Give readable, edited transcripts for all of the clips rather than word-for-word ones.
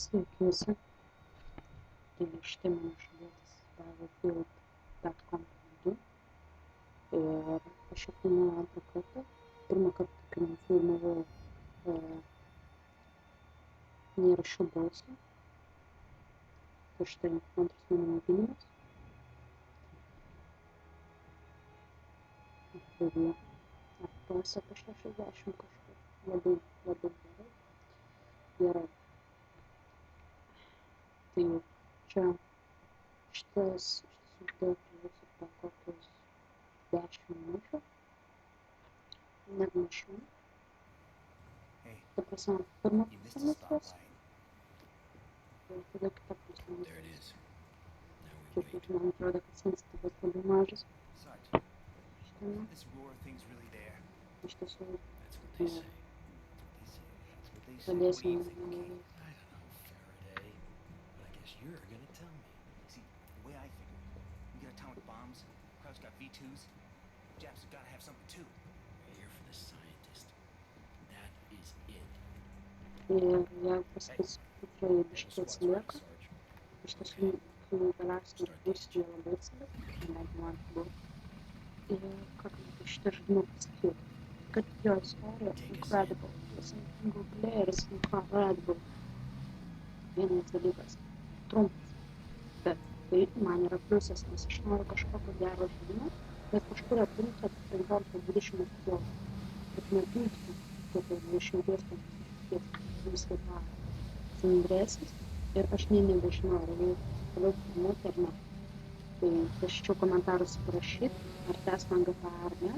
Sveiki visi. Tai štai mano išradėtas Battlefield.com vardu. Ir aš jau filmuoju antrą kartą. Pirmą kartą, kai nufilmavau, neįrašiau balso. Tai štai antras mano mėginimas. Buvo FPS apie 60 kažkur. Labai gerai. Tai čia šitas video turėsiu per kokius 10 minučių. Net mažiau. Ta prasme, pirma pusė minutės. Ir tada kita pusė minutės. Čia man atrodo, kad sensityvas labai mažas. Šitame. Iš tiesų, pradėsim You're gonna tell me. See, the way I figure it, we get atomic bombs, Kraut's got V2s, Japs have gotta have something too. We're here for the scientist. That is it. ir jeigu pasakysiu, tikrai biškį atsilieka. Iš tiesų, kai galiausiai būsiu labai atsilieka, negu man buvo. Ir kad šitą žaidimą pasakiau, kad jo istorija incredible, jis single player, jis incredible. Vienas dalykas. Trumpas, bet tai man yra pliusas, nes aš noriu kažkokio gero žaidimo, bet kažkur aplinkti 15-20 epizodų. Bet neaplinkti kokio 20-50 viską tą Sandresis ir aš nebežinau, ar jau toliau filmuoti ar ne. Tai prašyčiau komentarus parašyti, ar tęsime GTA ar ne,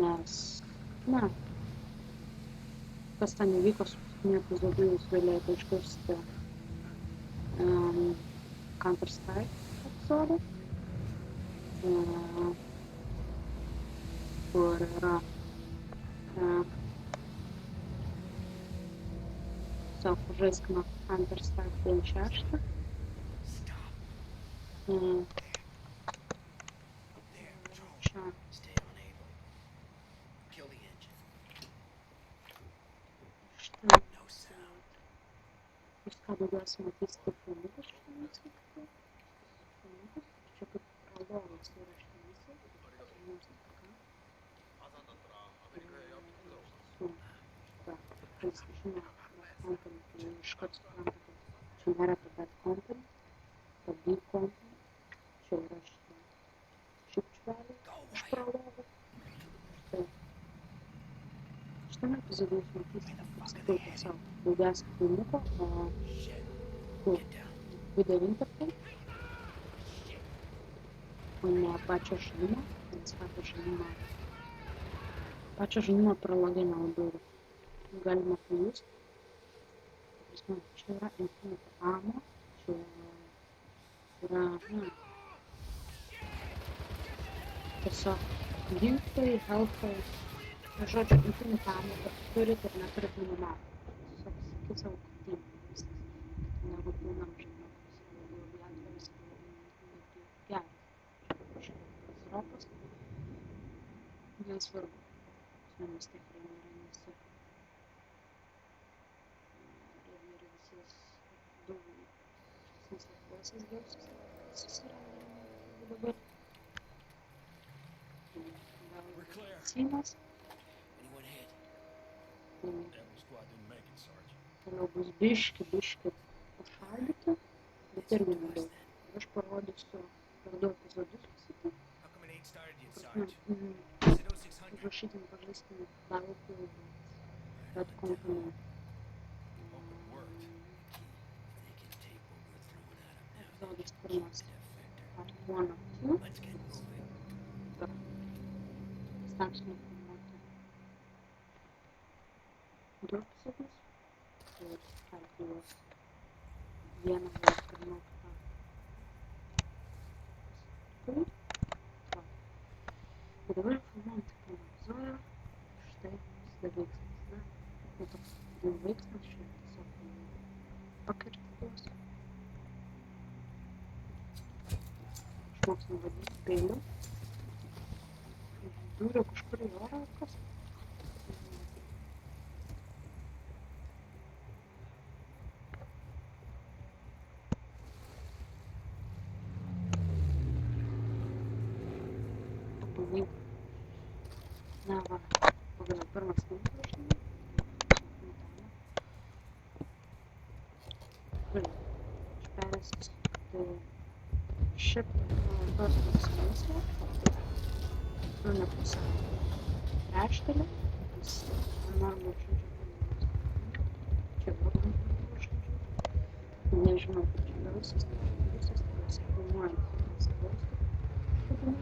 nes, kas ten įvyko su paskutiniu epizodu, jūs galėjote išgirsti Counter-Strike epizodą, kur yra tiesiog žaiskime Counter-Strike 5.6. Čia jūs ką daugiausiai matysite filmukus šitame skaityje. Filmukus. Čia kaip prologas yra šitą misą. Mums ką. Kas žino, Bad Company, tai iškart supranta, kad čia nėra apie Bad Company, apie B Company. Čia yra šitą šipčvelį iš prologo. Štai. Šitame epizode jūs matysite, kaip sakiau, tiesiog daugiausiai filmuko, o video interpai, o ne pačio žaidimo, nes pačio žaidimo prologe nelabai galima pajusti. Čia yra Infinite Ammo, čia yra, tiesiog ginklai, healthai, žodžiu, Infinite Ammo, bet turit ir neturit minimalų. Tiesiog sakyti savo kryptimą, viskas. Negu būnam žinoma, kuris yra labai atviras ir labai geras. Šitas ropas, nesvarbu, vis tiek yra nesi. Ir visas daug šis neslaptuosis gausis susiranda dabar. Gal Simas. Toliau bus biški pašaldyti, bet irgi nedaug. Ir aš parodysiu per 2 epizodus visitą. Užrašytim pažaiskim Battlefield, Bad Company. Epizodas pirmas, part 1 of 2. Stengsime filmuoti 2 epizodus. Ir kelti juos vieną gal pirmiau kitą. Tai dabar filmuojam tik pirmą epizodą. Štai prasideda veiksmas, ne? Tai toks veiksmas, čia tiesiog pakirti juos. Išmoksim vadinti peiliu. Dūriau kažkur į orą ar kas. įvyko. Na va, pagaliau pirmas numeris, žinai. Aš perėsiu, tai šitą tos prasmėsio, nu ne pusę, trečdalį, nes normaliai žodžiu, čia labai žodžiu, nežinau, kaip čia gausis, tikriausiai filmuojant, nesivausti, šitame,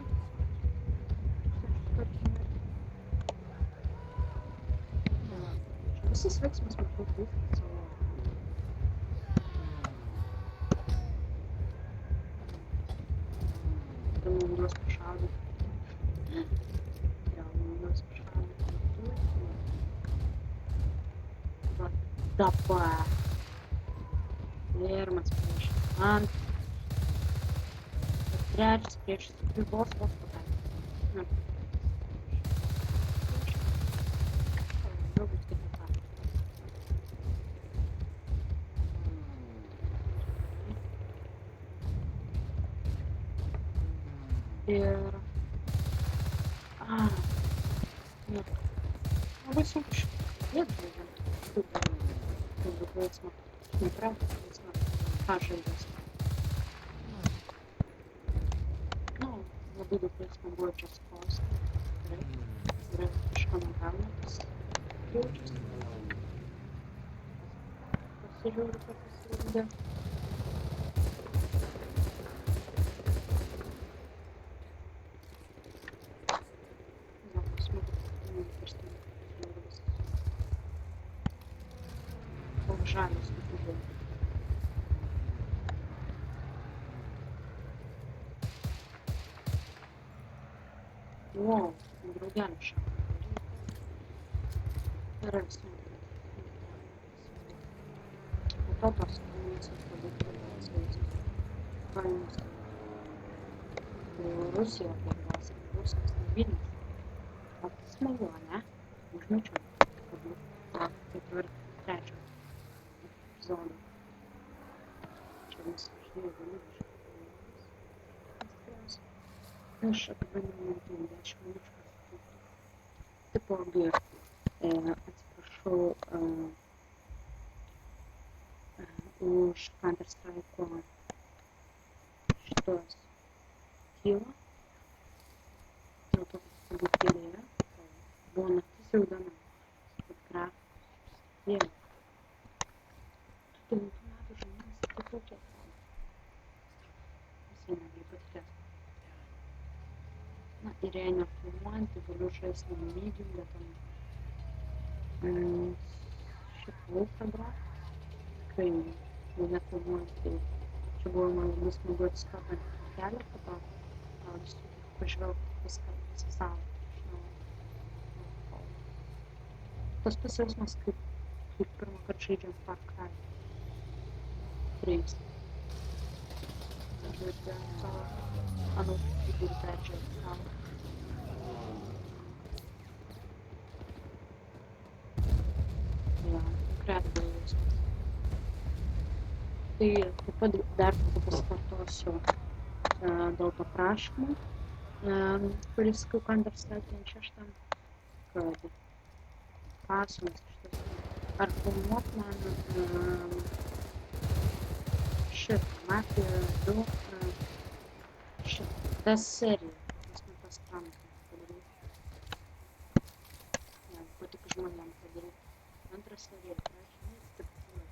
visas veiksmas maždaug vyksta savo. Juos pašaudyti. Juos pašaudyti. Va dabar. Pirmas prieš antrą. Trečias prieš vos pataikė. Ne. Galbūt ketvirtą. Ir... Nu, labai sunku šitą kalbėti, galbūt veiksmą, nepravdą veiksmą, ką žaidės. Nu, labai daug veiksmą buvo čia spausti, tikrai, yra kažko negaunantis, jaučiasi. Pasižiūriu, kad pasirodė. Žalius nužiūrėjau. Wow, draugelį šalia. Ir visą. Po to tos komunikacijos produktas veiksmas. Kaimus. Rusija dalyvausia. Rusijos Vilnius. Smagu, ne? Užmečiau. Ketvirtą. Zoną. Čia mes važinėjau dalyviškai. Aš apibendrinau 10 minučių. Taipogi, atsiprašau už Counter-Strike'o šitos tylą. Dėl to, kad turbūt tylė yra. Buvo naktis jau diena. Kad grafikus. Vėl. 9 metų žaidimas kitokia atrodo. Visai negali patikėti. Na ir jei nefilmuojant, tai galiu žaisti medium, bet ten šiaip ultra grafika. Tikrai jau nefilmuojant, tai čia buvo man labai smagu atsiskapant kelią, po to pažvelgti viską salą. Tas pasijausmas kaip pirmą kartą žaidžiant Far Cry 3. Žodžiu, anų figūrų peržiūrėti salą. Ja, incredible jausmas. Tai taip pat dar kartą pasikartosiu dėl to prašymo, kuris sakiau Counter-Strike 6, kad klausimas iš tiesų, ar filmuot man šitą Mafia 2 šitas serija, nes man tas pranas padaryti. Ja, patik žmonėm padaryti. Antrą seriją, trečia, taip toliau.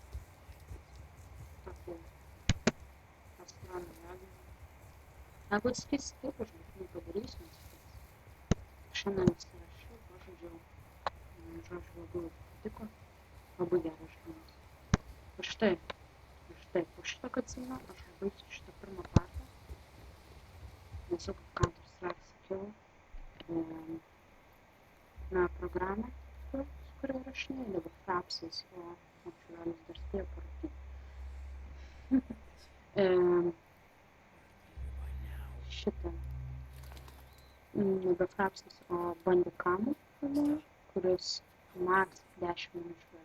Tokį pastraną jėgą. Jeigu atsakysi taip, aš būtinai padarysiu, nes šiandien atsirašiau, pažodžiau, labai patiko, labai geras žaidimas. Ir štai, po šito kacino aš baigsiu šitą pirmą partą, nes jau kaip Counter-Strike sakiau, programą, su kuria rašinėjau, dabar Frapsas, o Montrealis dar spėjo parodyti. Šitą, nebe Frapsas, o Bandicam'u, kuris max 10 minučių